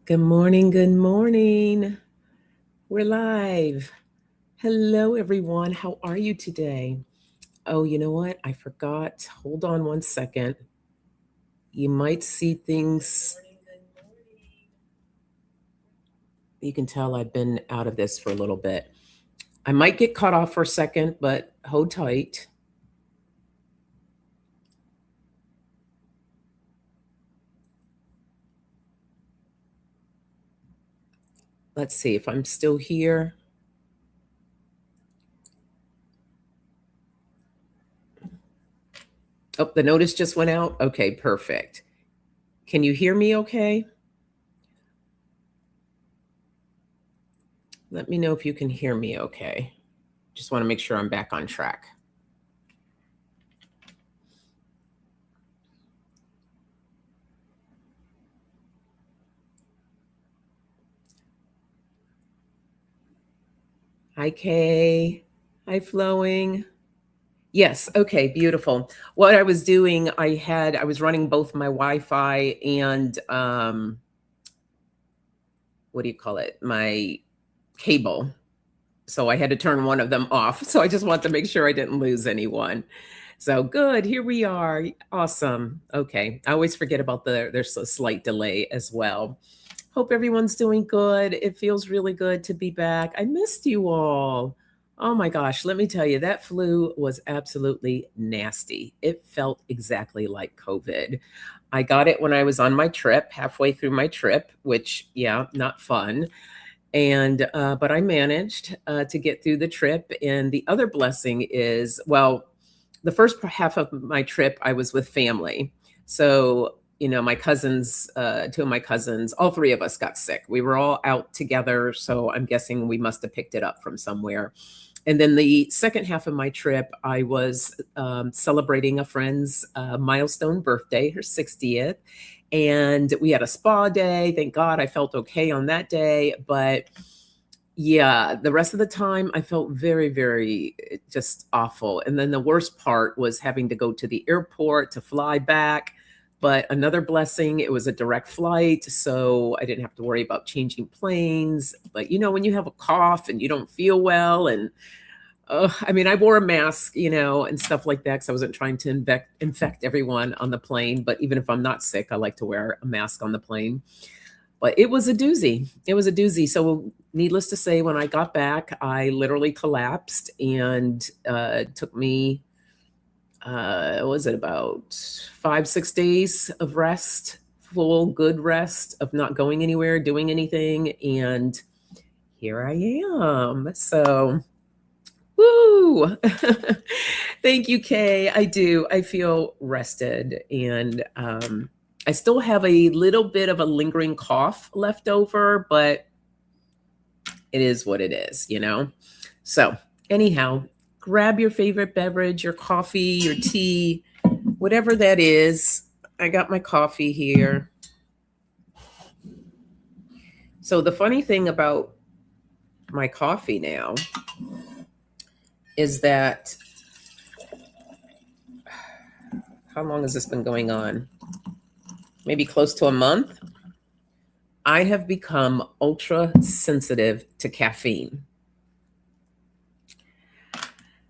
Good morning. Good morning. We're live. Hello, everyone. How are you today? Oh, you know what? I forgot. Hold on one second. You might see things. You can tell I've been out of this for a little bit. I might get cut off for a second, but hold tight. Let's see if I'm still here. Oh, the notice just went out. Okay, perfect. Can you hear me okay? Let me know if you can hear me okay. Just want to make sure I'm back on track. Hi, Kay. Hi, Flowing. Yes. Okay. Beautiful. What I was doing, I was running both my Wi-Fi and what do you call it? My cable. So I had to turn one of them off. So I just want to make sure I didn't lose anyone. So good. Here we are. Awesome. Okay. I always forget about there's a slight delay as well. Hope everyone's doing good. It feels really good to be back. I missed you all. Oh my gosh, let me tell you, that flu was absolutely nasty. It felt exactly like COVID. I got it when I was on my trip, halfway through my trip, which, yeah, not fun. And, but I managed to get through the trip. And the other blessing is, well, the first half of my trip, I was with family. So, my cousins, two of my cousins, all three of us got sick. We were all out together. So I'm guessing we must have picked it up from somewhere. And then the second half of my trip, I was celebrating a friend's milestone birthday, her 60th. And we had a spa day. Thank God I felt okay on that day. But yeah, the rest of the time I felt very, very just awful. And then the worst part was having to go to the airport to fly back. But another blessing, it was a direct flight. So I didn't have to worry about changing planes. But when you have a cough and you don't feel well, and I mean, I wore a mask, and stuff like that because I wasn't trying to infect everyone on the plane. But even if I'm not sick, I like to wear a mask on the plane. But it was a doozy. It was a doozy. So, needless to say, when I got back, I literally collapsed, and it took me, was it about 5, 6 days of rest, full good rest of not going anywhere, doing anything. And here I am. So, woo! Thank you, Kay. I do. I feel rested. And I still have a little bit of a lingering cough left over, but it is what it is. So, anyhow, grab your favorite beverage, your coffee, your tea, whatever that is. I got my coffee here. So, the funny thing about my coffee now is that how long has this been going on? Maybe close to a month. I have become ultra sensitive to caffeine.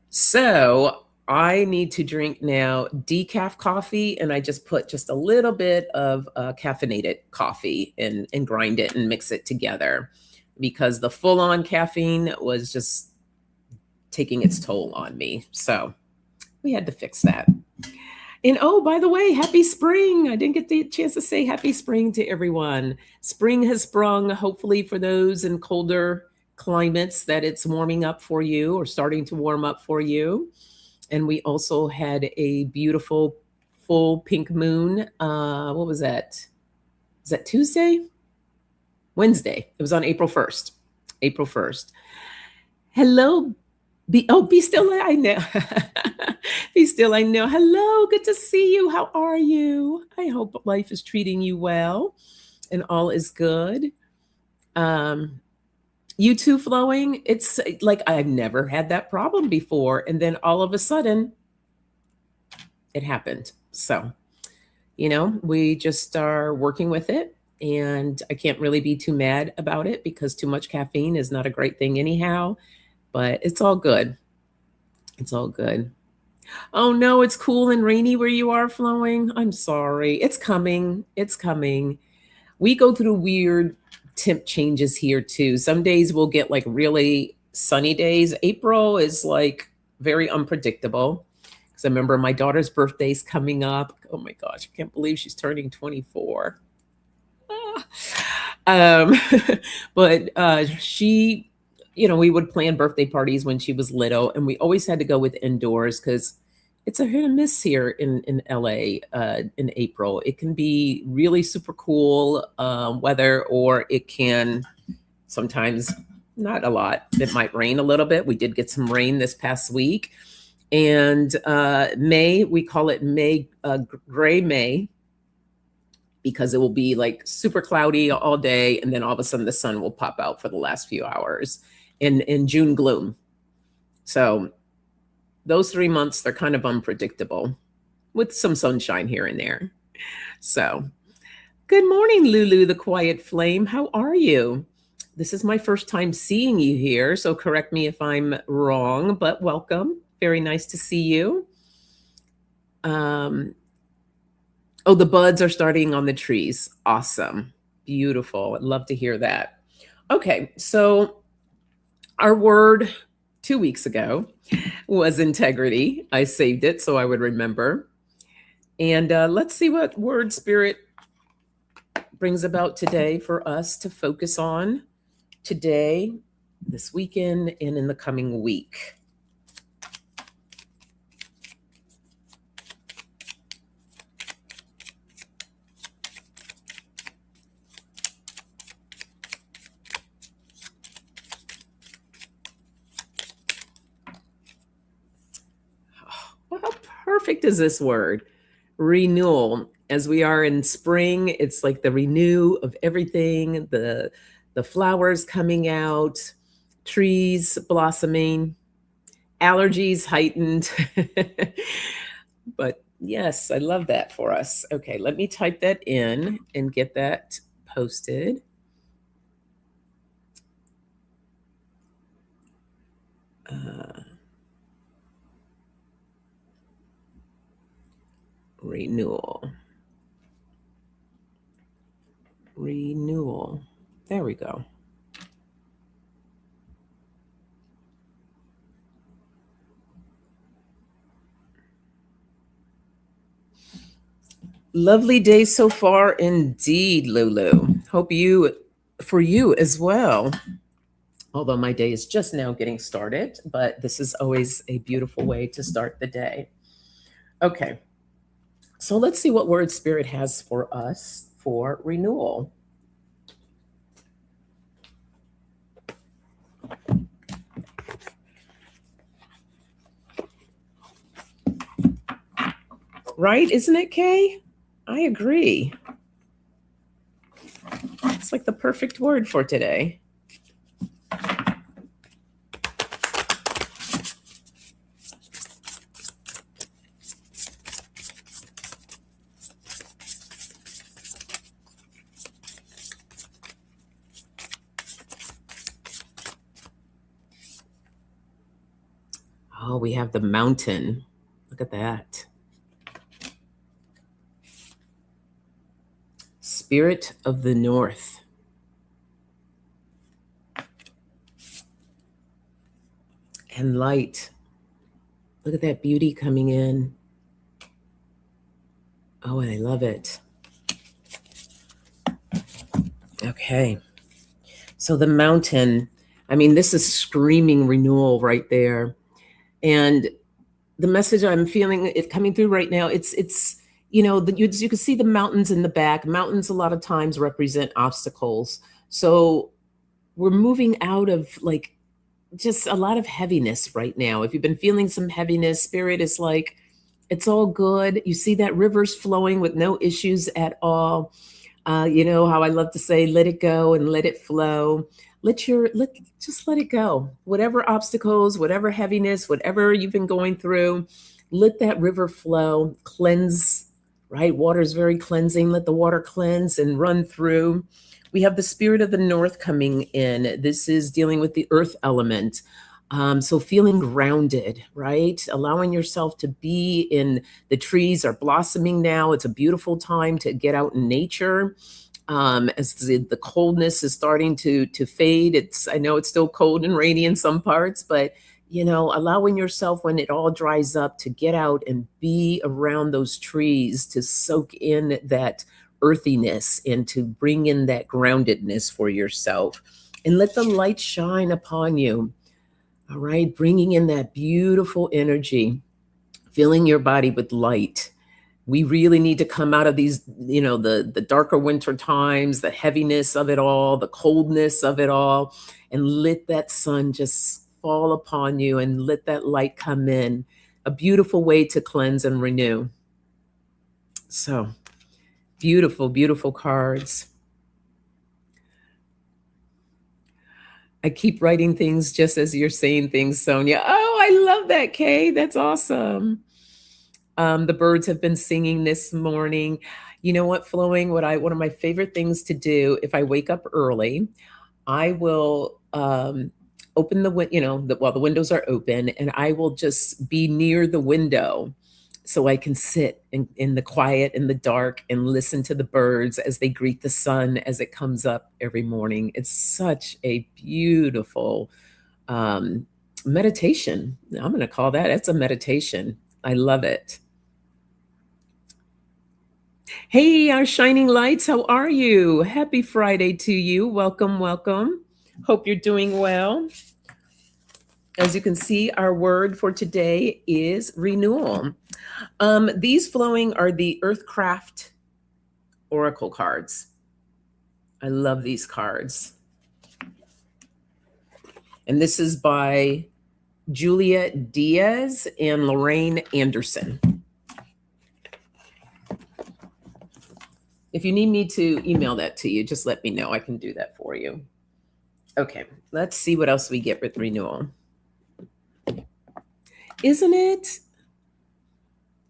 So I need to drink now decaf coffee, and I just put just a little bit of caffeinated coffee and grind it and mix it together because the full on caffeine was just taking its toll on me. So we had to fix that. And oh, by the way, happy spring. I didn't get the chance to say happy spring to everyone. Spring has sprung, hopefully, for those in colder climates that it's warming up for you or starting to warm up for you. And we also had a beautiful full pink moon. What was that? Was that Tuesday? Wednesday. It was on April 1st. April 1st. Hello, be still. I know. Be still. I know. Hello. Good to see you. How are you? I hope life is treating you well, and all is good. Um, you too, Flowing. It's like I've never had that problem before, and then all of a sudden, it happened. So we just are working with it, And I can't really be too mad about it because too much caffeine is not a great thing anyhow, but it's all good. It's all good. Oh no, it's cool and rainy where you are, Flowing. I'm sorry. It's coming. It's coming. We go through weird temp changes here too. Some days we'll get like really sunny days. April is like very unpredictable. Because I remember my daughter's birthday's coming up. Oh my gosh, I can't believe she's turning 24. Ah. Um, but she, we would plan birthday parties when she was little, and we always had to go with indoors because it's a hit and miss here in LA in April. It can be really super cool weather, or it can sometimes not a lot. It might rain a little bit. We did get some rain this past week. And May, we call it May, gray May, because it will be like super cloudy all day, and then all of a sudden the sun will pop out for the last few hours. In June gloom. So those 3 months, they're kind of unpredictable with some sunshine here and there. So good morning, Lulu, the quiet flame. How are you? This is my first time seeing you here, so correct me if I'm wrong, but welcome. Very nice to see you. Oh, the buds are starting on the trees. Awesome. Beautiful. I'd love to hear that. Okay, so our word 2 weeks ago was integrity. I saved it so I would remember. And let's see what word Spirit brings about today for us to focus on today, this weekend, and in the coming week. Well, how perfect is this word? Renewal. As we are in spring, it's like the renew of everything, the flowers coming out, trees blossoming, allergies heightened. But yes, I love that for us. Okay, let me type that in and get that posted. Renewal. Renewal. There we go. Lovely day so far indeed, Lulu. Hope for you as well. Although my day is just now getting started, but this is always a beautiful way to start the day. Okay, so let's see what word Spirit has for us for renewal. Right? Isn't it, Kay? I agree. It's like the perfect word for today. Oh, we have the mountain. Look at that. Spirit of the North. And light. Look at that beauty coming in. Oh, and I love it. Okay. So the mountain, I mean, this is screaming renewal right there. And the message I'm feeling it coming through right now, it's you can see the mountains in the back. Mountains a lot of times represent obstacles. So we're moving out of like just a lot of heaviness right now. If you've been feeling some heaviness, Spirit is like, it's all good. You see that river's flowing with no issues at all. You know how I love to say, let it go and let it flow. Just let it go. Whatever obstacles, whatever heaviness, whatever you've been going through, let that river flow, cleanse, right? Water is very cleansing. Let the water cleanse and run through. We have the spirit of the north coming in. This is dealing with the earth element. So feeling grounded, right? Allowing yourself to be in the trees are blossoming now. It's a beautiful time to get out in nature. As the coldness is starting to fade. I know it's still cold and rainy in some parts, but allowing yourself when it all dries up to get out and be around those trees to soak in that earthiness and to bring in that groundedness for yourself and let the light shine upon you. All right, bringing in that beautiful energy, filling your body with light. We really need to come out of these, the darker winter times, the heaviness of it all, the coldness of it all, and let that sun just fall upon you and let that light come in. A beautiful way to cleanse and renew. So beautiful, beautiful cards. I keep writing things just as you're saying things, Sonja. Oh, I love that, Kay. That's awesome. The birds have been singing this morning. You know what, Flowing? One of my favorite things to do if I wake up early, I will open the while the windows are open, and I will just be near the window so I can sit in the quiet, in the dark, and listen to the birds as they greet the sun as it comes up every morning. It's such a beautiful meditation. I'm going to call that. It's a meditation. I love it. Hey, our shining lights, how are you? Happy Friday to you. Welcome, welcome. Hope you're doing well. As you can see, our word for today is renewal. These Flowing are the Earthcraft Oracle cards. I love these cards. And this is by Julia Diaz and Lorraine Anderson. If you need me to email that to you, just let me know. I can do that for you. Okay, let's see what else we get with renewal. Isn't it?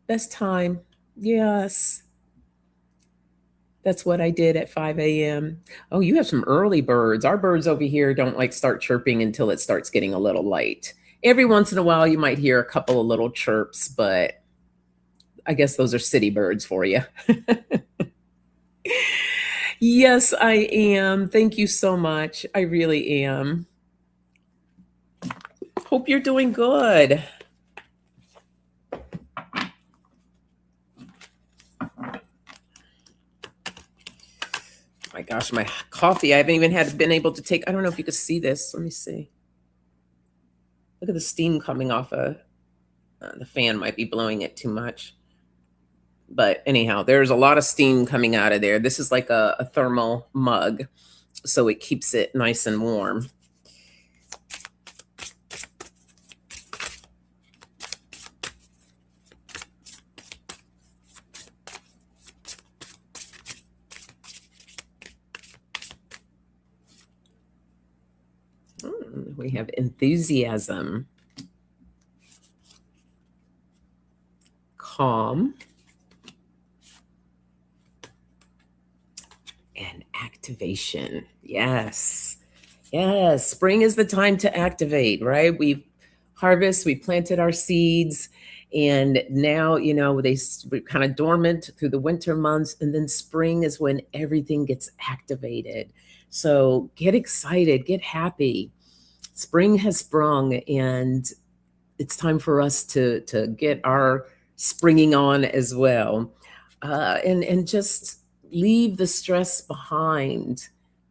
Best time. Yes. That's what I did at 5 a.m. Oh, you have some early birds. Our birds over here don't start chirping until it starts getting a little light. Every once in a while, you might hear a couple of little chirps, but I guess those are city birds for you. Yes, I am. Thank you so much. I really am. Hope you're doing good. My gosh, my coffee. I haven't even been able to take. I don't know if you could see this. Let me see. Look at the steam coming off the fan. Might be blowing it too much. But anyhow, there's a lot of steam coming out of there. This is like a thermal mug, so it keeps it nice and warm. We have enthusiasm, calm, and activation. Yes. Yes. Spring is the time to activate, right? We've we planted our seeds, and now, we're kind of dormant through the winter months, and then spring is when everything gets activated. So get excited, get happy. Spring has sprung, and it's time for us to get our springing on as well, and just leave the stress behind,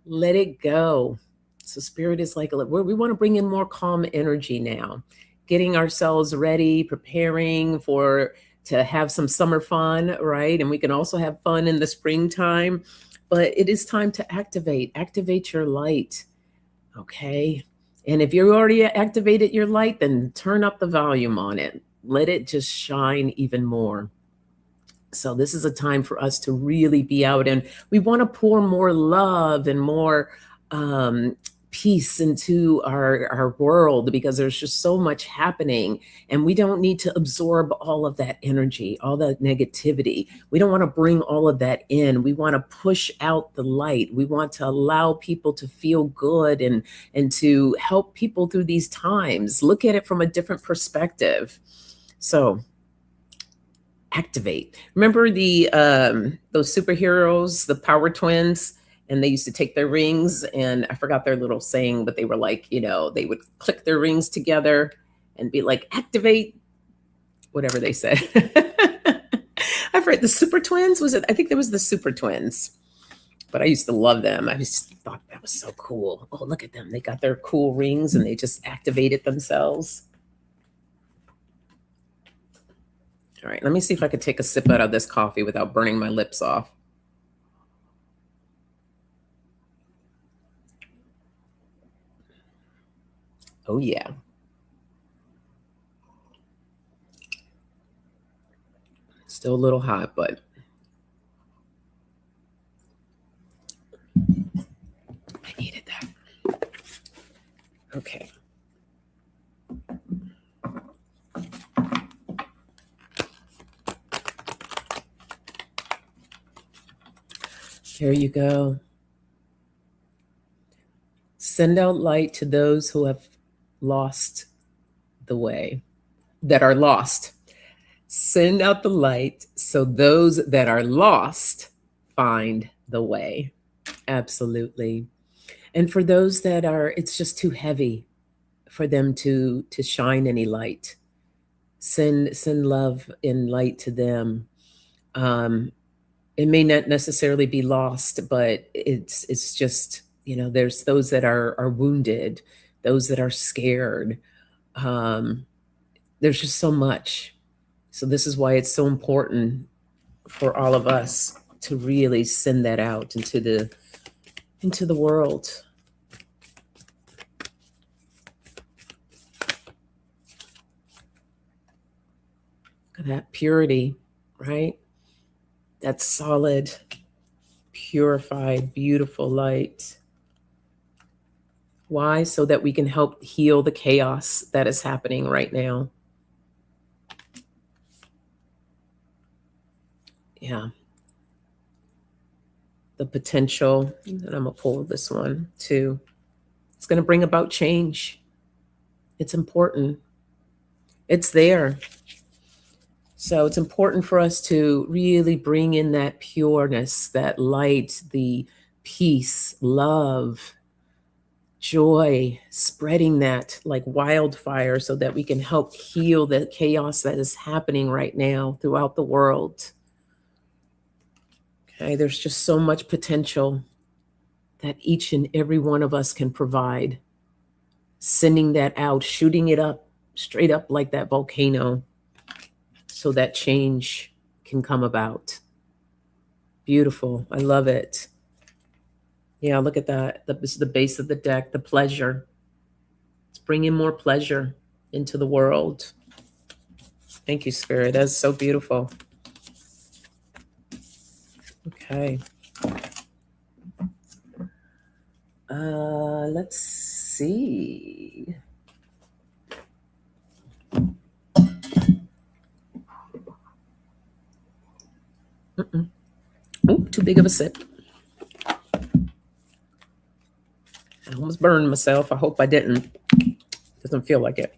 let it go. So spirit is like, we want to bring in more calm energy now, getting ourselves ready, preparing to have some summer fun, right? And we can also have fun in the springtime, but it is time to activate your light. Okay. And if you already activated your light, then turn up the volume on it. Let it just shine even more. So this is a time for us to really be out, and we want to pour more love and more peace into our world, because there's just so much happening, and we don't need to absorb all of that energy, all that negativity. We don't want to bring all of that in. We want to push out the light. We want to allow people to feel good, and to help people through these times. Look at it from a different perspective. So activate. Remember the those superheroes, the power twins, and they used to take their rings, and I forgot their little saying, but they were like, they would click their rings together and be like, activate, whatever they said. I've read the super twins. Was it? I think there was the super twins, but I used to love them. I just thought that was so cool. Oh, look at them. They got their cool rings and they just activated themselves. All right, let me see if I could take a sip out of this coffee without burning my lips off. Oh, yeah. Still a little hot, but I needed that. Okay. Here you go. Send out light to those who have lost the way, that are lost. Send out the light so those that are lost find the way. Absolutely. And for those that are, it's just too heavy for them to shine any light. Send love and light to them. It may not necessarily be lost, but it's just, there's those that are wounded, those that are scared. There's just so much. So this is why it's so important for all of us to really send that out into the world. Look at that purity, right? That solid, purified, beautiful light. Why? So that we can help heal the chaos that is happening right now. Yeah. The potential, and I'm going to pull this one too. It's going to bring about change. It's important. It's there. So it's important for us to really bring in that pureness, that light, the peace, love, joy, spreading that like wildfire so that we can help heal the chaos that is happening right now throughout the world. Okay, there's just so much potential that each and every one of us can provide. Sending that out, shooting it up, straight up like that volcano, so that change can come about. Beautiful. I love it. Yeah, look at that. This is the base of the deck, the pleasure. Let's bring in more pleasure into the world. Thank you, Spirit. That's so beautiful. Okay. Let's see. Oh, too big of a sip. I almost burned myself. I hope I didn't. Doesn't feel like it.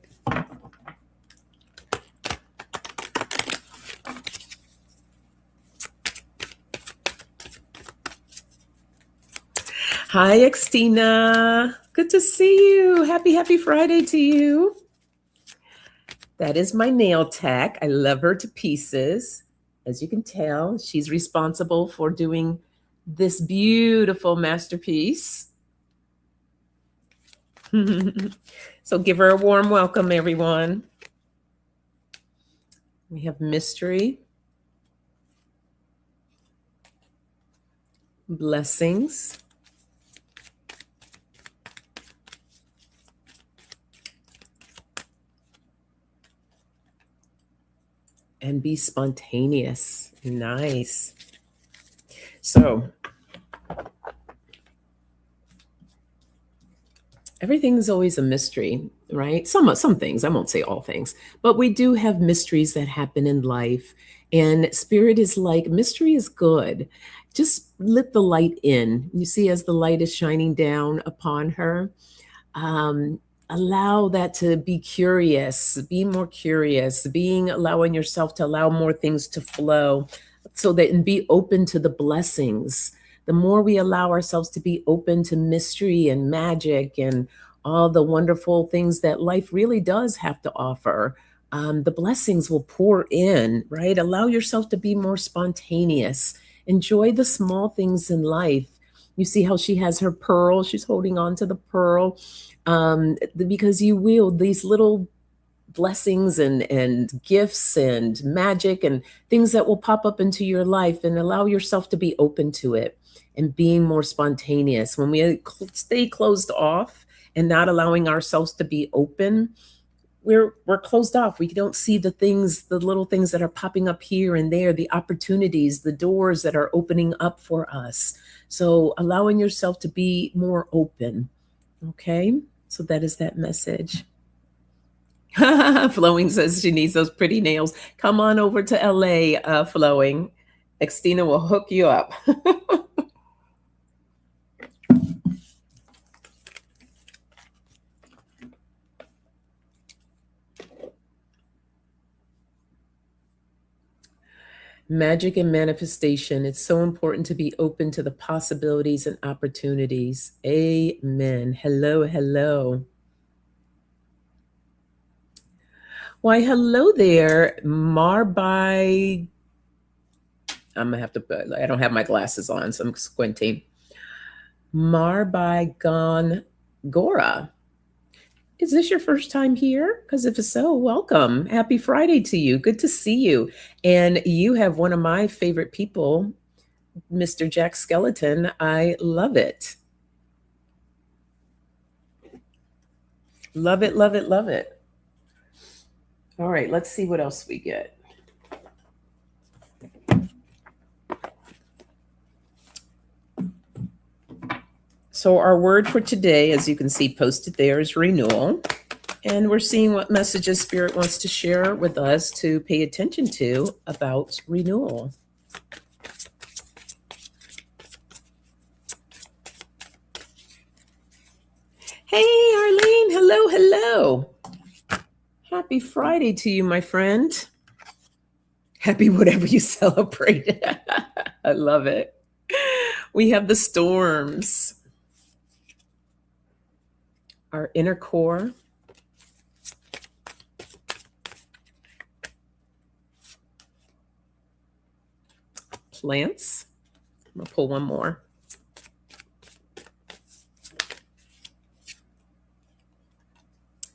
Hi, Xtina. Good to see you. Happy Friday to you. That is my nail tech. I love her to pieces. As you can tell, she's responsible for doing this beautiful masterpiece. So give her a warm welcome, everyone. We have mystery, blessings, and be spontaneous. Nice. So everything's always a mystery, right? Some things, I won't say all things, but we do have mysteries that happen in life. And spirit is like, mystery is good. Just let the light in. You see, as the light is shining down upon her, um, allow that to be curious, be more curious, being allowing yourself to allow more things to flow so that and be open to the blessings. The more we allow ourselves to be open to mystery and magic and all the wonderful things that life really does have to offer, the blessings will pour in, right? Allow yourself to be more spontaneous. Enjoy the small things in life. You see how she has her pearl, she's holding on to the pearl, because you wield these little blessings and gifts and magic and things that will pop up into your life, and allow yourself to be open to it and being more spontaneous. When we stay closed off and not allowing ourselves to be open, we're closed off. We don't see the things, the little things that are popping up here and there, the opportunities, the doors that are opening up for us. So allowing yourself to be more open. Okay, so that is that message. Flowing says she needs those pretty nails. Come on over to LA, Flowing. Xtina will hook you up. Magic and manifestation. It's so important to be open to the possibilities and opportunities. Amen. Hello, hello. Why, hello there, Marby. I'm gonna have to put, I don't have my glasses on, so I'm squinting. Marby Gora. Is this your first time here? Because if so, welcome. Happy Friday to you. Good to see you. And you have one of my favorite people, Mr. Jack Skeleton. I love it. Love it, love it, love it. All right, let's see what else we get. So our word for today, as you can see posted there, is renewal. And we're seeing what messages Spirit wants to share with us to pay attention to about renewal. Hey, Arlene. Hello, hello. Happy Friday to you, my friend. Happy whatever you celebrate. I love it. We have the storms. Our inner core. Plants. I'm going to pull one more.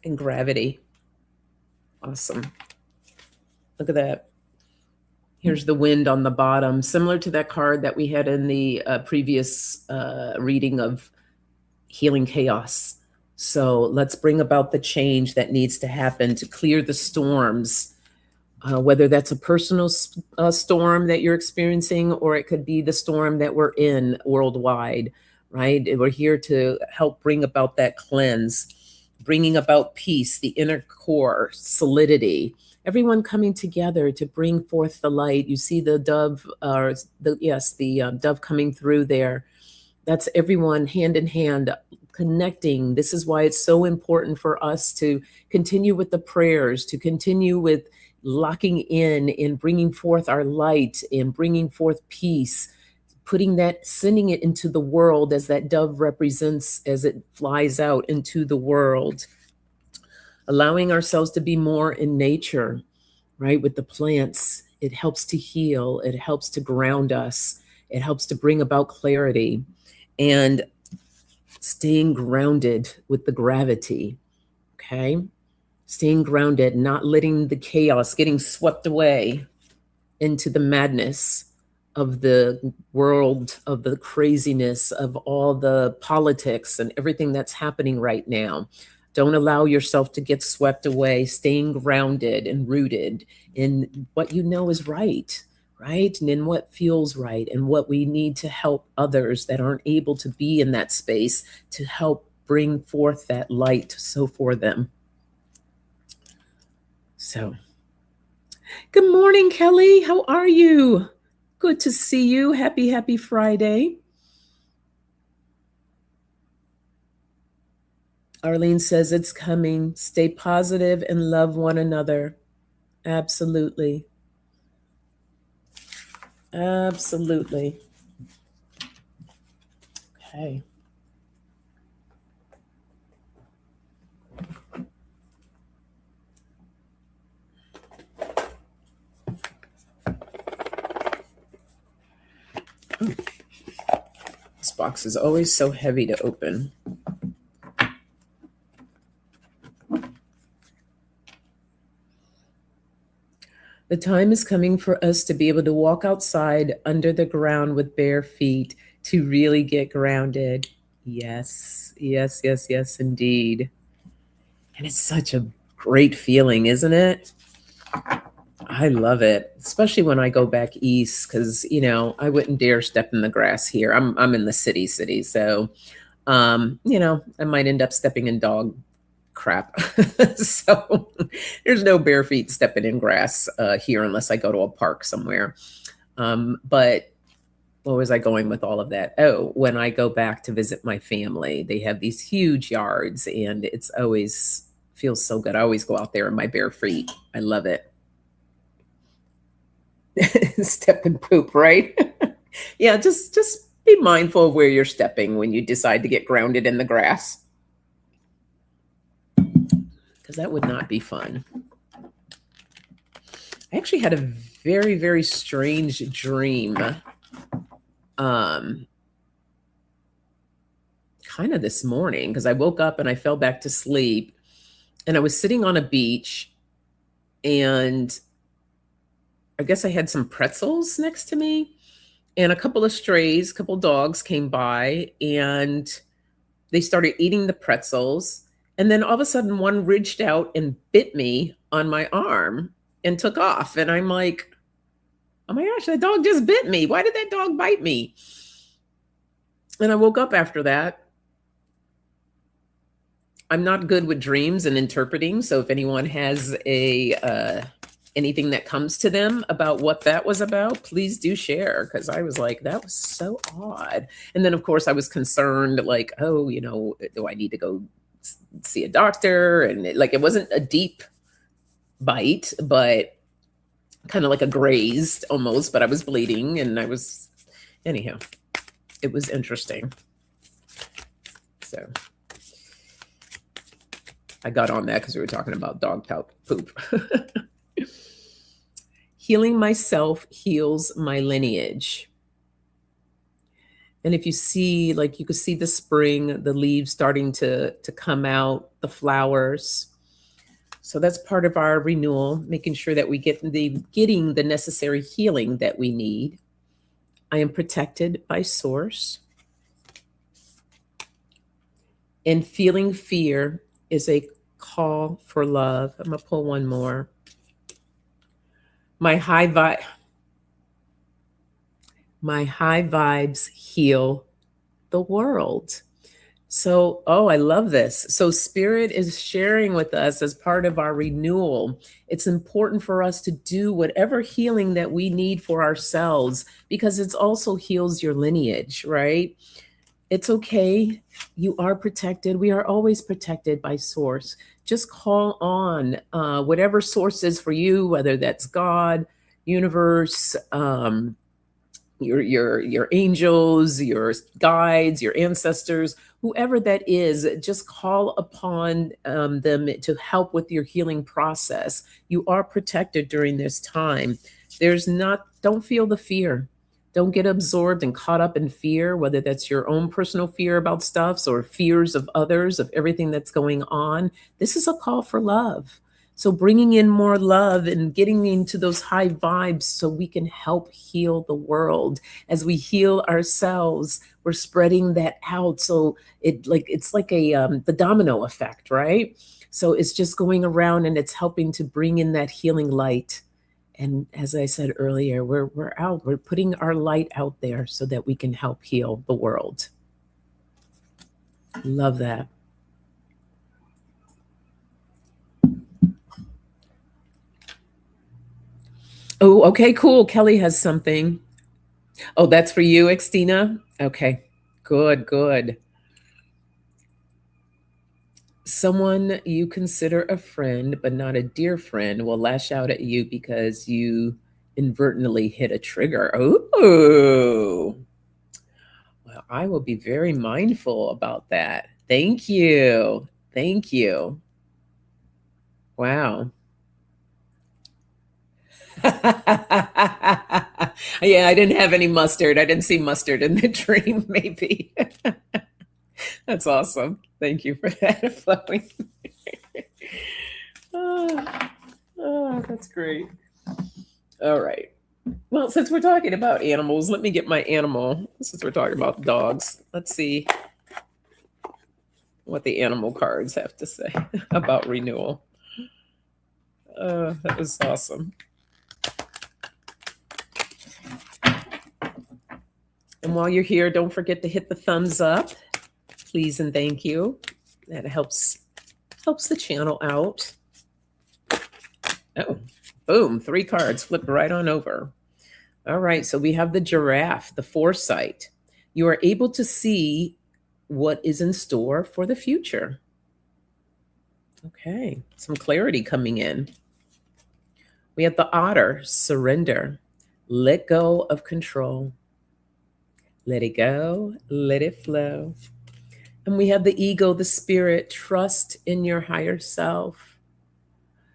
And gravity. Awesome. Look at that. Here's the wind on the bottom, similar to that card that we had in the previous reading of healing chaos. So let's bring about the change that needs to happen to clear the storms, whether that's a personal storm that you're experiencing, or it could be the storm that we're in worldwide, right? We're here to help bring about that cleanse, bringing about peace, the inner core, solidity, everyone coming together to bring forth the light. You see the dove, the dove coming through there. That's everyone hand in hand connecting. This is why it's so important for us to continue with the prayers, to continue with locking in bringing forth our light, in bringing forth peace, putting that, sending it into the world as that dove represents as it flies out into the world. Allowing ourselves to be more in nature, right? With the plants, it helps to heal, it helps to ground us, it helps to bring about clarity, and staying grounded with the gravity, okay? Staying grounded, not letting the chaos, getting swept away into the madness of the world, of the craziness, of all the politics and everything that's happening right now. Don't allow yourself to get swept away, staying grounded and rooted in what you know is right, right? And in what feels right, and what we need to help others that aren't able to be in that space to help bring forth that light so for them. So, good morning, Kelly. How are you? Good to see you. Happy Friday. Arlene says it's coming. Stay positive and love one another. Absolutely. Absolutely. Okay. This box is always so heavy to open. The time is coming for us to be able to walk outside under the ground with bare feet to really get grounded. Yes, yes, yes, yes, indeed. And it's such a great feeling, isn't it? I love it, especially when I go back east, because I wouldn't dare step in the grass here. I'm in the city, so I might end up stepping in dog crap. So there's no bare feet stepping in grass here unless I go to a park somewhere. But where was I going with all of that? Oh, when I go back to visit my family, they have these huge yards, and it's always feels so good. I always go out there in my bare feet. I love it. Step and poop, right? Yeah, just be mindful of where you're stepping when you decide to get grounded in the grass, because that would not be fun. I actually had a very strange dream kind of this morning, because I woke up and I fell back to sleep, and I was sitting on a beach, and I guess I had some pretzels next to me, and a couple of strays, couple dogs came by, and they started eating the pretzels. And then all of a sudden, one reached out and bit me on my arm and took off. And I'm like, oh my gosh, that dog just bit me. Why did that dog bite me? And I woke up after that. I'm not good with dreams and interpreting. So if anyone has anything that comes to them about what that was about, please do share, because I was like, that was so odd. And then of course I was concerned, like, oh, do I need to go see a doctor? And it wasn't a deep bite, but kind of like a grazed almost, but I was bleeding, and anyhow, it was interesting. So I got on that because we were talking about dog poop. Healing myself heals my lineage. And if you see, you could see the spring, the leaves starting to come out, the flowers. So that's part of our renewal, making sure that we getting the necessary healing that we need. I am protected by Source. And feeling fear is a call for love. I'm going to pull one more. My high vibes heal the world. So, I love this. So Spirit is sharing with us as part of our renewal. It's important for us to do whatever healing that we need for ourselves, because it also heals your lineage, right? It's okay. You are protected. We are always protected by Source. Just call on whatever source is for you, whether that's God, universe, your angels, your guides, your ancestors, whoever that is. Just call upon them to help with your healing process. You are protected during this time. Don't feel the fear. Don't get absorbed and caught up in fear, whether that's your own personal fear about stuff or fears of others, of everything that's going on. This is a call for love. So bringing in more love and getting into those high vibes so we can help heal the world. As we heal ourselves, we're spreading that out. So it's like the domino effect, right? So it's just going around, and it's helping to bring in that healing light. And as I said earlier, we're putting our light out there so that we can help heal the world. Love that. Oh, okay, cool. Kelly has something. Oh, that's for you, Xtina? Okay, good, good. Someone you consider a friend but not a dear friend will lash out at you because you inadvertently hit a trigger. Ooh. Well, I will be very mindful about that. Thank you. Thank you. Wow. Yeah, I didn't have any mustard. I didn't see mustard in the dream, maybe. That's awesome. Thank you for that, Chloe. Oh, oh, that's great. All right. Well, since we're talking about animals, let me get my animal. Since we're talking about dogs, let's see what the animal cards have to say about renewal. That was awesome. And while you're here, don't forget to hit the thumbs up, please and thank you. That helps the channel out. Oh, boom, 3 cards flipped right on over. All right, so we have the giraffe, the foresight. You are able to see what is in store for the future. Okay, some clarity coming in. We have the otter, surrender. Let go of control. Let it go, let it flow. And we have the ego, the spirit, trust in your higher self.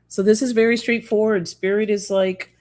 So this is very straightforward. Spirit is like,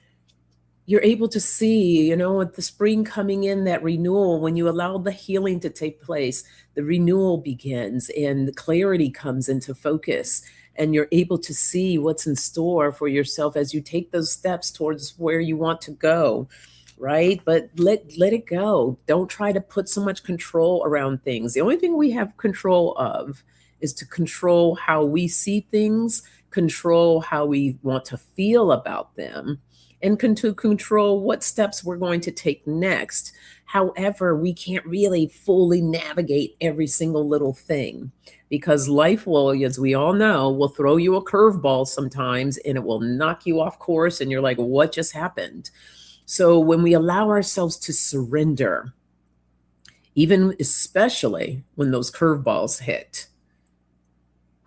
you're able to see, with the spring coming in, that renewal, when you allow the healing to take place, the renewal begins and the clarity comes into focus. And you're able to see what's in store for yourself as you take those steps towards where you want to go, right? But let it go. Don't try to put so much control around things. The only thing we have control of is to control how we see things, control how we want to feel about them, and to control what steps we're going to take next. However, we can't really fully navigate every single little thing, because life will, as we all know, will throw you a curveball sometimes and it will knock you off course and you're like, what just happened? So when we allow ourselves to surrender, even especially when those curveballs hit,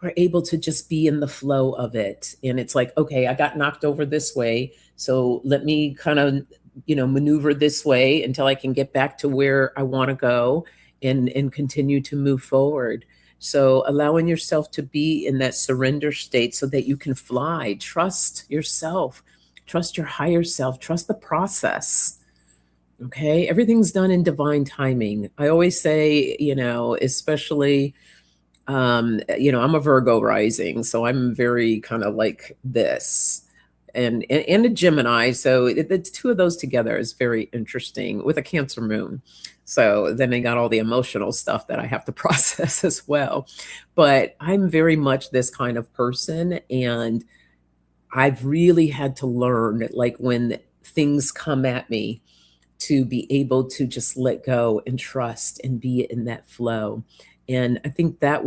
we're able to just be in the flow of it. And it's like, okay, I got knocked over this way, so let me kind of, maneuver this way until I can get back to where I want to go and continue to move forward. So allowing yourself to be in that surrender state so that you can fly. Trust yourself, trust your higher self, trust the process. Okay, everything's done in divine timing. I always say, especially, I'm a Virgo rising, so I'm very kind of like this, and a Gemini. So the two of those together is very interesting with a Cancer moon. So then I got all the emotional stuff that I have to process as well. But I'm very much this kind of person, and I've really had to learn, like, when things come at me, to be able to just let go and trust and be in that flow. And I think that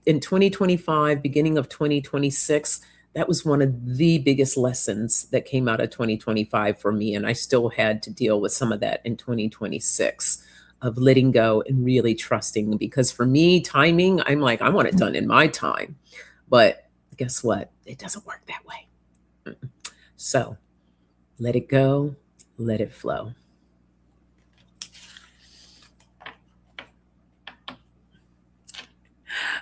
in 2025, beginning of 2026, that was one of the biggest lessons that came out of 2025 for me. And I still had to deal with some of that in 2026, of letting go and really trusting. Because for me, timing, I'm like, I want it done in my time. But guess what? It doesn't work that way. So let it go, let it flow.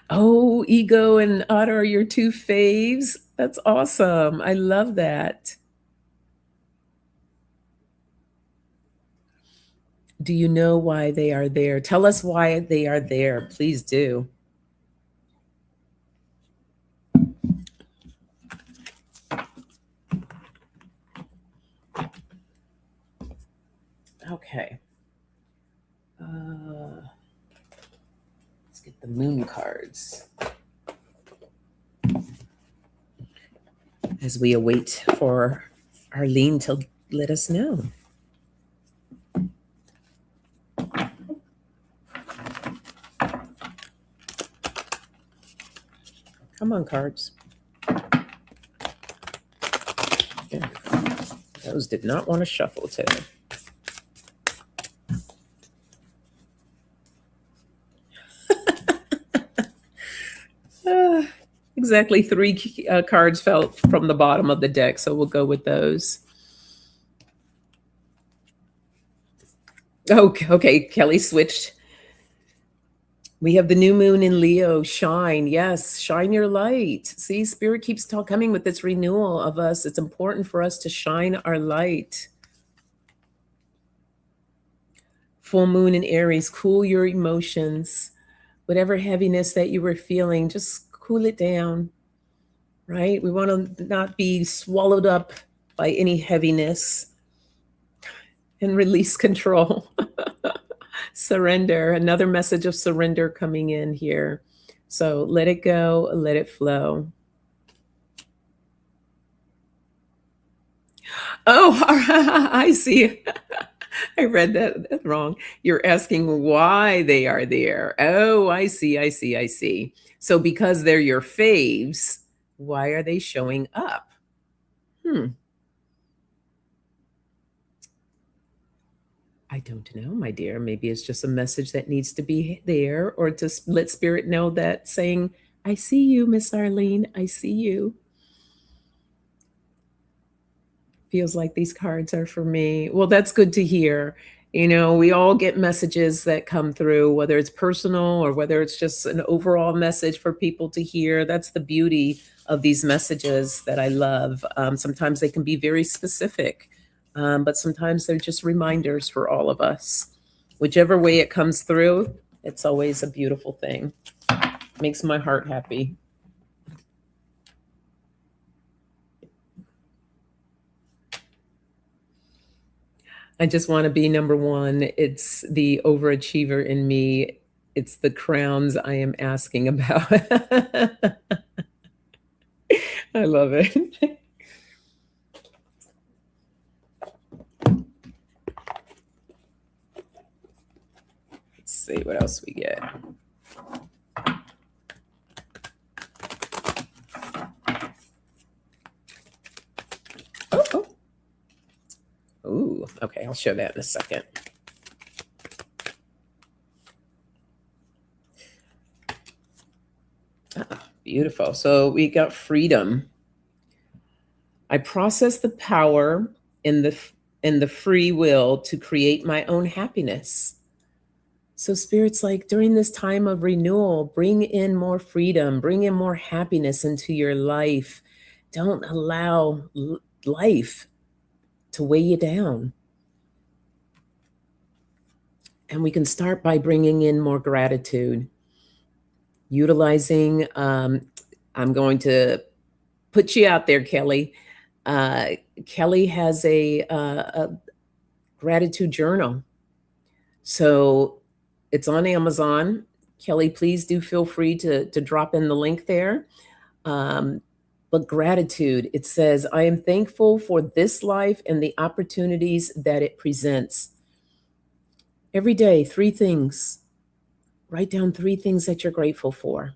Oh, ego and otter are your 2 faves. That's awesome. I love that. Do you know why they are there? Tell us why they are there. Please do. Okay. Let's get the moon cards as we await for Arlene to let us know. Come on, cards. There Those did not want to shuffle today. Exactly 3 cards fell from the bottom of the deck, so we'll go with those. Oh, okay. Kelly switched. We have the new moon in Leo. Shine. Yes, shine your light. See, Spirit keeps coming with this renewal of us. It's important for us to shine our light. Full moon in Aries. Cool your emotions. Whatever heaviness that you were feeling, just cool it down, right? We want to not be swallowed up by any heaviness and release control. Surrender. Another message of surrender coming in here. So let it go, let it flow. Oh, I see. I read that wrong. You're asking why they are there. Oh, I see, I see, I see. So because they're your faves, why are they showing up? I don't know, my dear. Maybe it's just a message that needs to be there, or to let Spirit know that, saying, I see you, Miss Arlene. I see you. Feels like these cards are for me. Well, that's good to hear. You know, we all get messages that come through, whether it's personal or whether it's just an overall message for people to hear. That's the beauty of these messages that I love. Sometimes they can be very specific, but sometimes they're just reminders for all of us. Whichever way it comes through, it's always a beautiful thing. Makes my heart happy. I just want to be number one. It's the overachiever in me. It's the crowns I am asking about. I love it. Let's see what else we get. Oh. Ooh, okay, I'll show that in a second. Beautiful. So we got freedom. I process the power in the free will to create my own happiness. So Spirit's like, during this time of renewal, bring in more freedom, bring in more happiness into your life. Don't allow life to weigh you down. And we can start by bringing in more gratitude, utilizing, I'm going to put you out there, Kelly. Kelly has a gratitude journal. So it's on Amazon. Kelly, please do feel free to drop in the link there. But gratitude, it says, I am thankful for this life and the opportunities that it presents. Every day, 3 things. Write down 3 things that you're grateful for.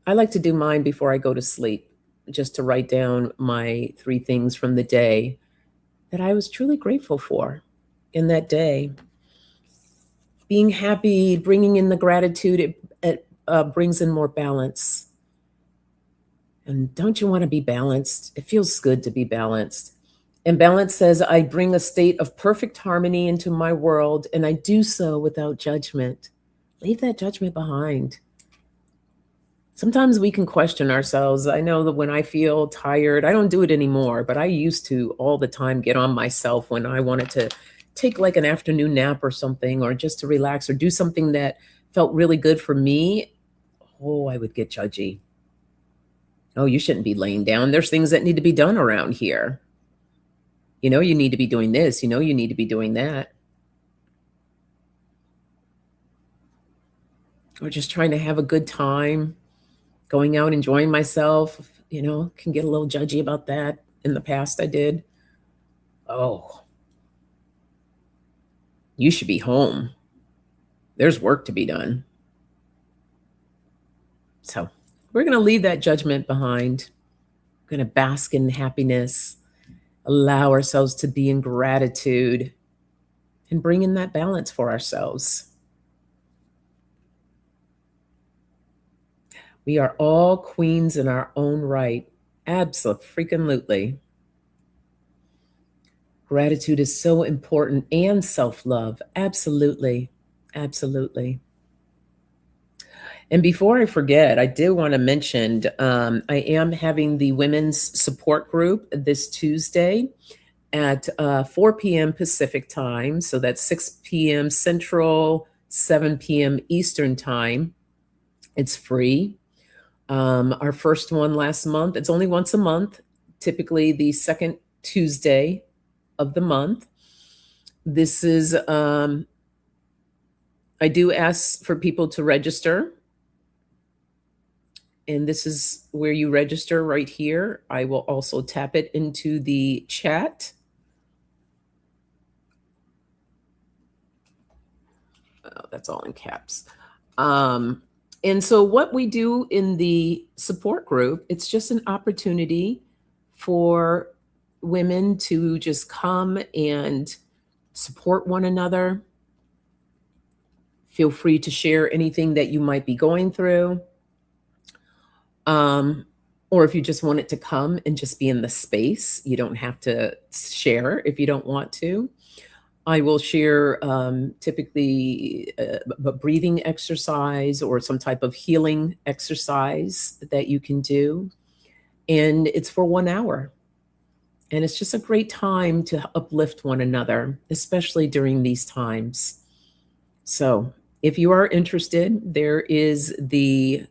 I like to do mine before I go to sleep, just to write down my 3 things from the day that I was truly grateful for in that day. Being happy, bringing in the gratitude, it brings in more balance. And don't you want to be balanced? It feels good to be balanced. And balance says, I bring a state of perfect harmony into my world, and I do so without judgment. Leave that judgment behind. Sometimes we can question ourselves. I know that when I feel tired, I don't do it anymore, but I used to all the time get on myself when I wanted to take like an afternoon nap or something, or just to relax or do something that felt really good for me. Oh, I would get judgy. Oh, you shouldn't be laying down. There's things that need to be done around here. You know, you need to be doing this. You know, you need to be doing that. Or just trying to have a good time, going out, enjoying myself, you know, can get a little judgy about that. In the past, I did. Oh, you should be home. There's work to be done. So we're going to leave that judgment behind. We're going to bask in happiness. allow ourselves to be in gratitude and bring in that balance for ourselves. We are all queens in our own right. Absolutely. Gratitude is so important, and self-love. Absolutely. Absolutely. And before I forget, I did want to mention I am having the women's support group this Tuesday at 4 p.m. Pacific time. So that's 6 p.m. Central, 7 p.m. Eastern time. It's free. Our first one last month, it's only once a month, typically the second Tuesday of the month. This is, I do ask for people to register. And this is where you register right here. I will also tap it into the chat. Oh, that's all in caps. And so what we do in the support group, it's just an opportunity for women to just come and support one another. Feel free to share anything that you might be going through. Or if you just want it to come and just be in the space, you don't have to share if you don't want to. I will share typically a breathing exercise or some type of healing exercise that you can do. And it's for 1 hour. And it's just a great time to uplift one another, especially during these times. So if you are interested, there is the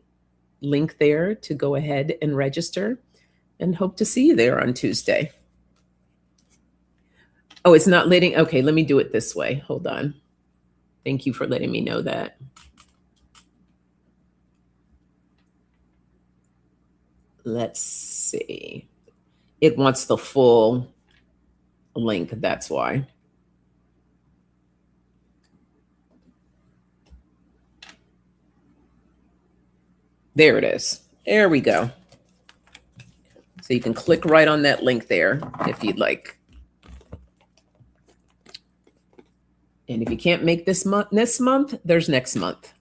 link there to go ahead and register, and hope to see you there on Tuesday. Oh, it's not letting, okay, let me do it this way. Hold on. Thank you for letting me know that. Let's see. It wants the full link, that's why. There it is. There we go. So you can click right on that link there if you'd like. And if you can't make this month, there's next month.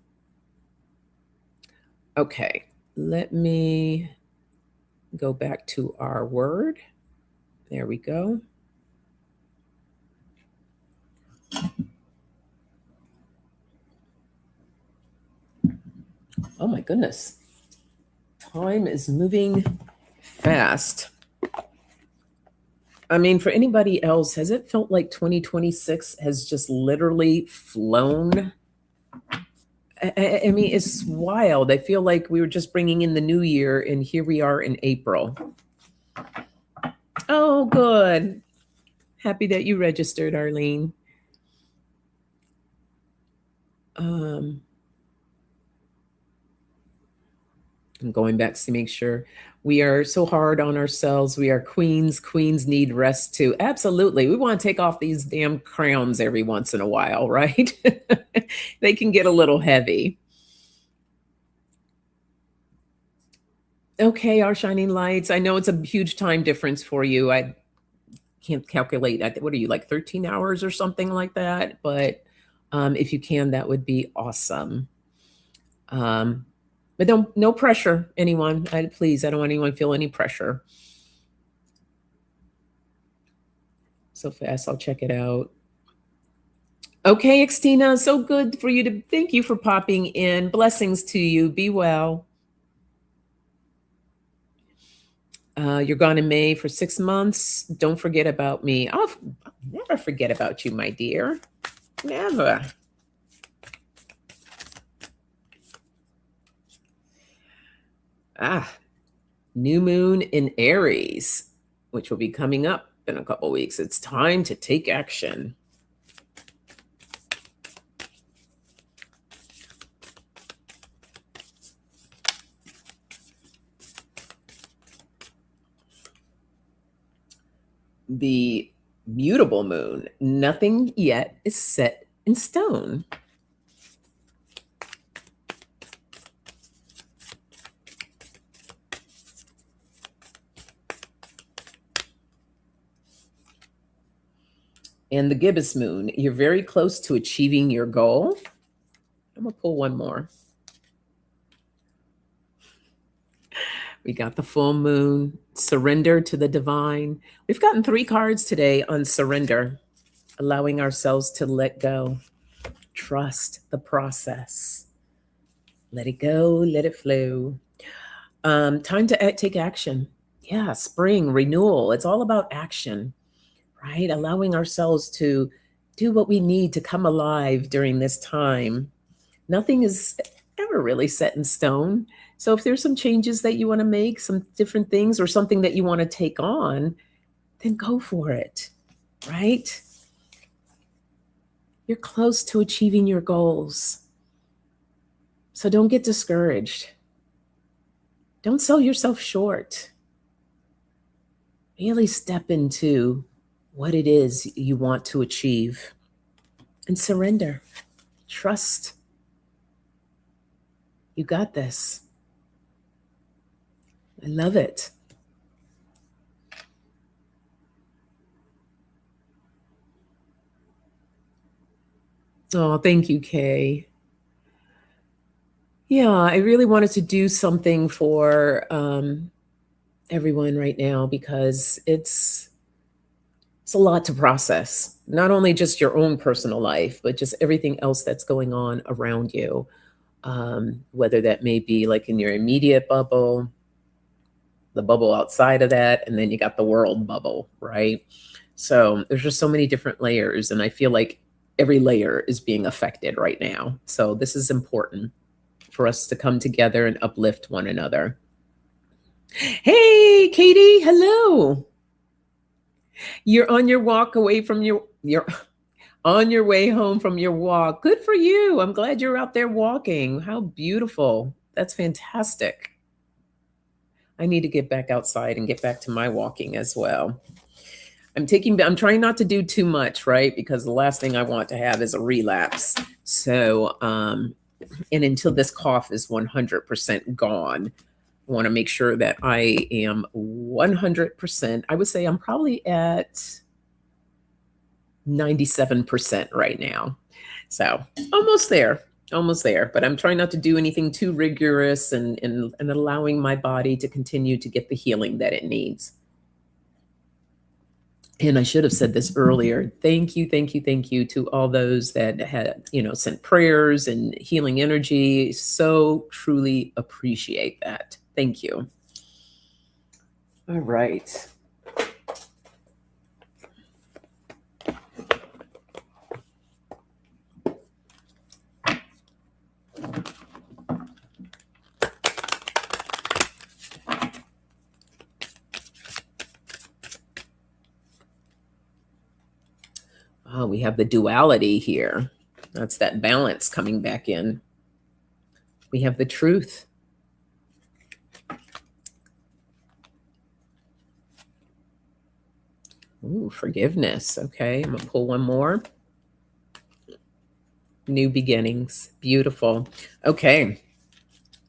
Okay, let me go back to our word. There we go. Oh my goodness. Time is moving fast. I mean, for anybody else, has it felt like 2026 has just literally flown? I mean, it's wild. I feel like we were just bringing in the new year, and here we are in April. Oh, good. Happy that you registered, Arlene. I'm going back to make sure. We are so hard on ourselves. We are queens. Queens need rest too. Absolutely. We want to take off these damn crowns every once in a while, right? They can get a little heavy. Okay, our shining lights. I know it's a huge time difference for you. I can't calculate. What are you, like 13 hours or something like that? But if you can, that would be awesome. But no pressure, anyone. Please, I don't want anyone to feel any pressure. So fast, I'll check it out. Okay, Xtina, so good for you to, thank you for popping in. Blessings to you. Be well. You're gone in May for 6 months. Don't forget about me. I'll never forget about you, my dear. Never. New moon in Aries, which will be coming up in a couple weeks. It's time to take action. The mutable moon, nothing yet is set in stone. And the gibbous moon, you're very close to achieving your goal. I'm going to pull one more. We got the full moon, surrender to the divine. We've gotten 3 cards today on surrender, allowing ourselves to let go, trust the process, let it go, let it flow. Time to take action. Yeah, spring, renewal. It's all about action, right? Allowing ourselves to do what we need to come alive during this time. Nothing is ever really set in stone. So if there's some changes that you want to make, some different things, or something that you want to take on, then go for it, right? You're close to achieving your goals. So don't get discouraged. Don't sell yourself short. Really step into what it is you want to achieve and surrender. Trust. You got this. I love it. Oh, thank you, Kay. Yeah, I really wanted to do something for everyone right now because it's a lot to process. Not only just your own personal life, but just everything else that's going on around you. Whether that may be like in your immediate bubble, the bubble outside of that, and then you got the world bubble, right? So there's just so many different layers, and I feel like every layer is being affected right now. So this is important for us to come together and uplift one another. Hey, Katie, hello. You're on your walk away from you're on your way home from your walk. Good for you. I'm glad you're out there walking. How beautiful. That's fantastic. I need to get back outside and get back to my walking as well. I'm trying not to do too much, right? Because the last thing I want to have is a relapse. So, and until this cough is 100% gone, I want to make sure that I am 100%. I would say I'm probably at 97% right now. So almost there, almost there. But I'm trying not to do anything too rigorous and allowing my body to continue to get the healing that it needs. And I should have said this earlier. Thank you, thank you, thank you to all those that had, sent prayers and healing energy. So truly appreciate that. Thank you. All right. Oh, we have the duality here. That's that balance coming back in. We have the truth. Ooh, forgiveness. Okay, I'm going to pull one more. New beginnings. Beautiful. Okay,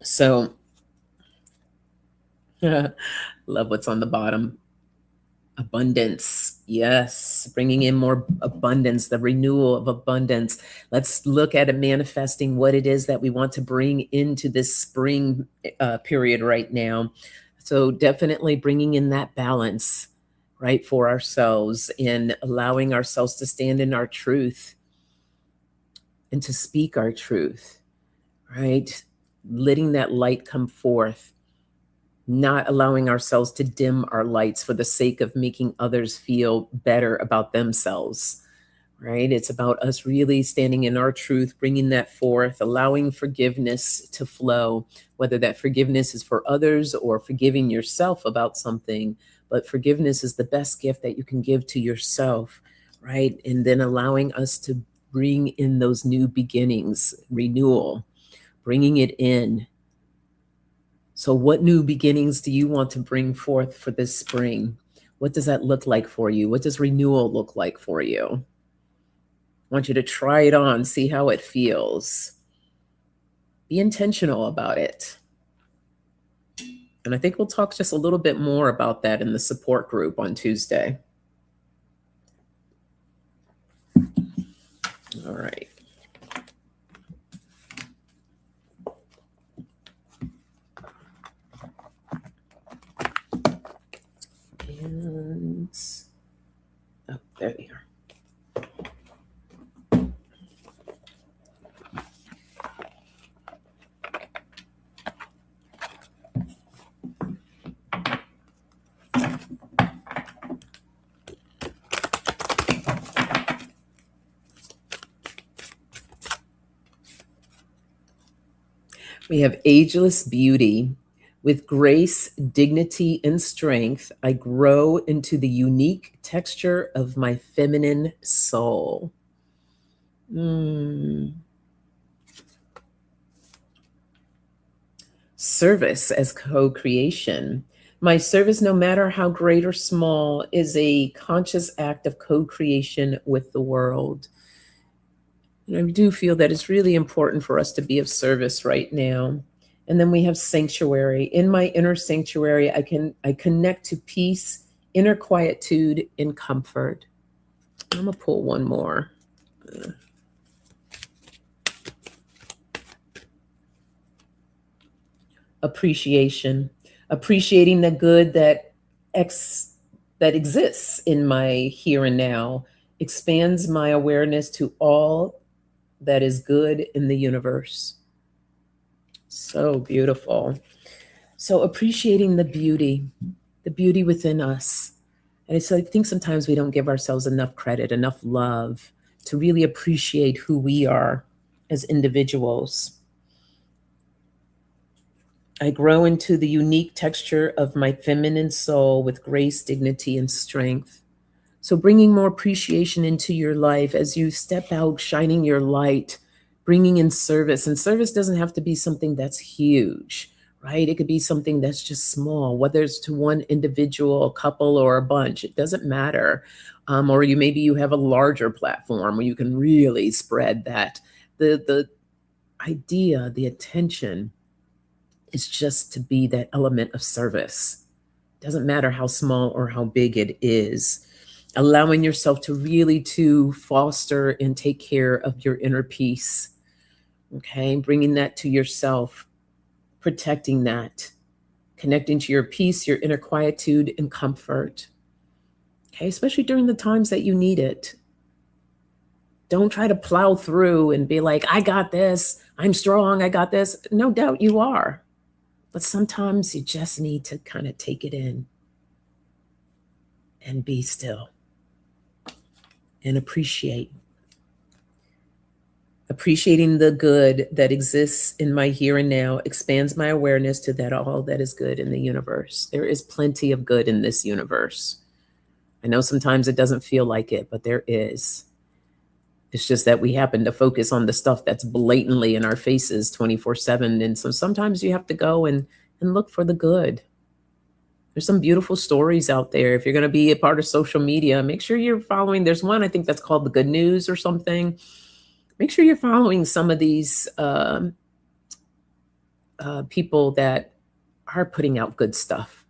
so love what's on the bottom. Abundance. Yes, bringing in more abundance, the renewal of abundance. Let's look at it, manifesting what it is that we want to bring into this spring period right now. So definitely bringing in that balance, right, for ourselves, in allowing ourselves to stand in our truth and to speak our truth, right? Letting that light come forth, not allowing ourselves to dim our lights for the sake of making others feel better about themselves, right? It's about us really standing in our truth, bringing that forth, allowing forgiveness to flow, whether that forgiveness is for others or forgiving yourself about something. But forgiveness is the best gift that you can give to yourself, right? And then allowing us to bring in those new beginnings, renewal, bringing it in. So what new beginnings do you want to bring forth for this spring? What does that look like for you? What does renewal look like for you? I want you to try it on, see how it feels. Be intentional about it. And I think we'll talk just a little bit more about that in the support group on Tuesday. All right. And, oh, there they are. We have ageless beauty. With grace, dignity, and strength, I grow into the unique texture of my feminine soul. Service as co-creation. My service, no matter how great or small, is a conscious act of co-creation with the world. And I do feel that it's really important for us to be of service right now. And then we have sanctuary. In my inner sanctuary, I connect to peace, inner quietude, and comfort. I'm gonna pull one more. Appreciation. Appreciating the good that exists in my here and now expands my awareness to all that is good in the universe. So beautiful. So appreciating the beauty within us. And it's, I think sometimes we don't give ourselves enough credit, enough love to really appreciate who we are as individuals. I grow into the unique texture of my feminine soul with grace, dignity, and strength. So bringing more appreciation into your life as you step out, shining your light, bringing in service. And service doesn't have to be something that's huge, right? It could be something that's just small, whether it's to one individual, a couple, or a bunch. It doesn't matter. Or maybe you have a larger platform where you can really spread that. The idea, the attention is just to be that element of service. Doesn't matter how small or how big it is. Allowing yourself to really to foster and take care of your inner peace. Okay, bringing that to yourself, protecting that, connecting to your peace, your inner quietude and comfort. Okay, especially during the times that you need it. Don't try to plow through and be like, I got this, I'm strong, I got this. No doubt you are. But sometimes you just need to kind of take it in and be still and appreciate. Appreciating the good that exists in my here and now expands my awareness to that all that is good in the universe. There is plenty of good in this universe. I know sometimes it doesn't feel like it, but there is. It's just that we happen to focus on the stuff that's blatantly in our faces 24/7. And so sometimes you have to go and look for the good. There's some beautiful stories out there. If you're going to be a part of social media, make sure you're following. There's one, I think that's called The Good News or something. Make sure you're following some of these people that are putting out good stuff.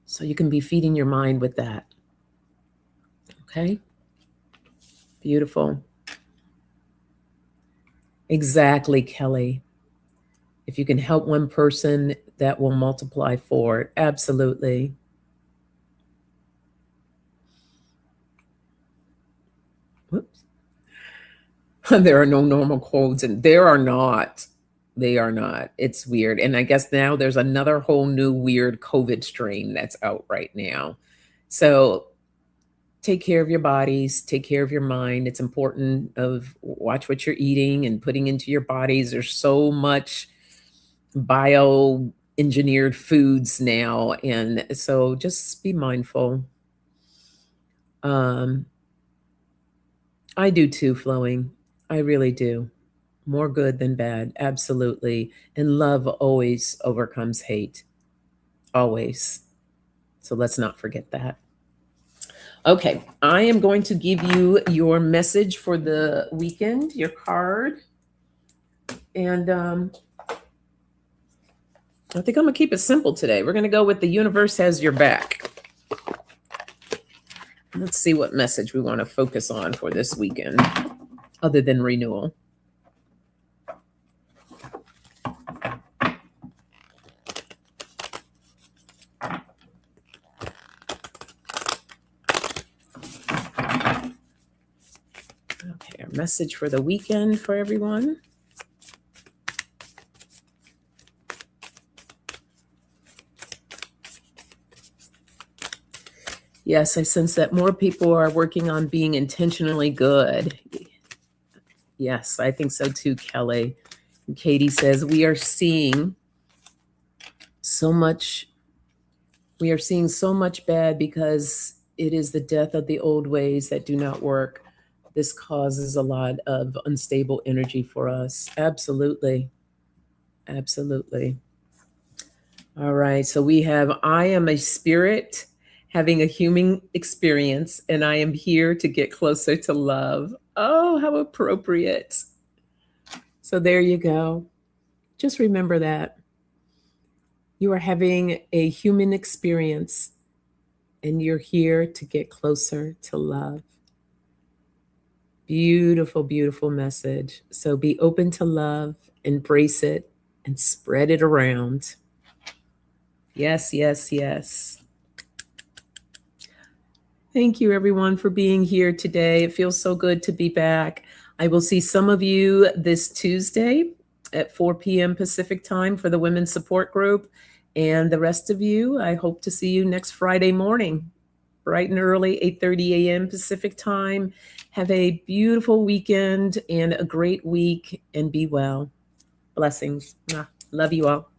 So you can be feeding your mind with that. Okay? Beautiful. Exactly, Kelly. If you can help one person, that will multiply forward. Absolutely. Whoops. There are no normal codes, and there are not. They are not. It's weird. And I guess now there's another whole new weird COVID strain that's out right now. So take care of your bodies, take care of your mind. It's important of watch what you're eating and putting into your bodies. There's so much bio-engineered foods now. And so just be mindful. I do too, Flowing. I really do. More good than bad. Absolutely. And love always overcomes hate. Always. So let's not forget that. Okay, I am going to give you your message for the weekend, your card. And I think I'm going to keep it simple today. We're going to go with the universe has your back. Let's see what message we want to focus on for this weekend. other than renewal. Okay, our message for the weekend for everyone. Yes, I sense that more people are working on being intentionally good. Yes, I think so too, Kelly. And Katie says, we are seeing so much bad because it is the death of the old ways that do not work. This causes a lot of unstable energy for us. Absolutely. Absolutely. All right. So we have, I am a spirit having a human experience, and I am here to get closer to love. Oh, how appropriate. So there you go. Just remember that. You are having a human experience, and you're here to get closer to love. Beautiful, beautiful message. So be open to love, embrace it, and spread it around. Yes, yes, yes. Thank you, everyone, for being here today. It feels so good to be back. I will see some of you this Tuesday at 4 p.m. Pacific time for the Women's Support Group. And the rest of you, I hope to see you next Friday morning, bright and early, 8:30 a.m. Pacific time. Have a beautiful weekend and a great week, and be well. Blessings. Love you all.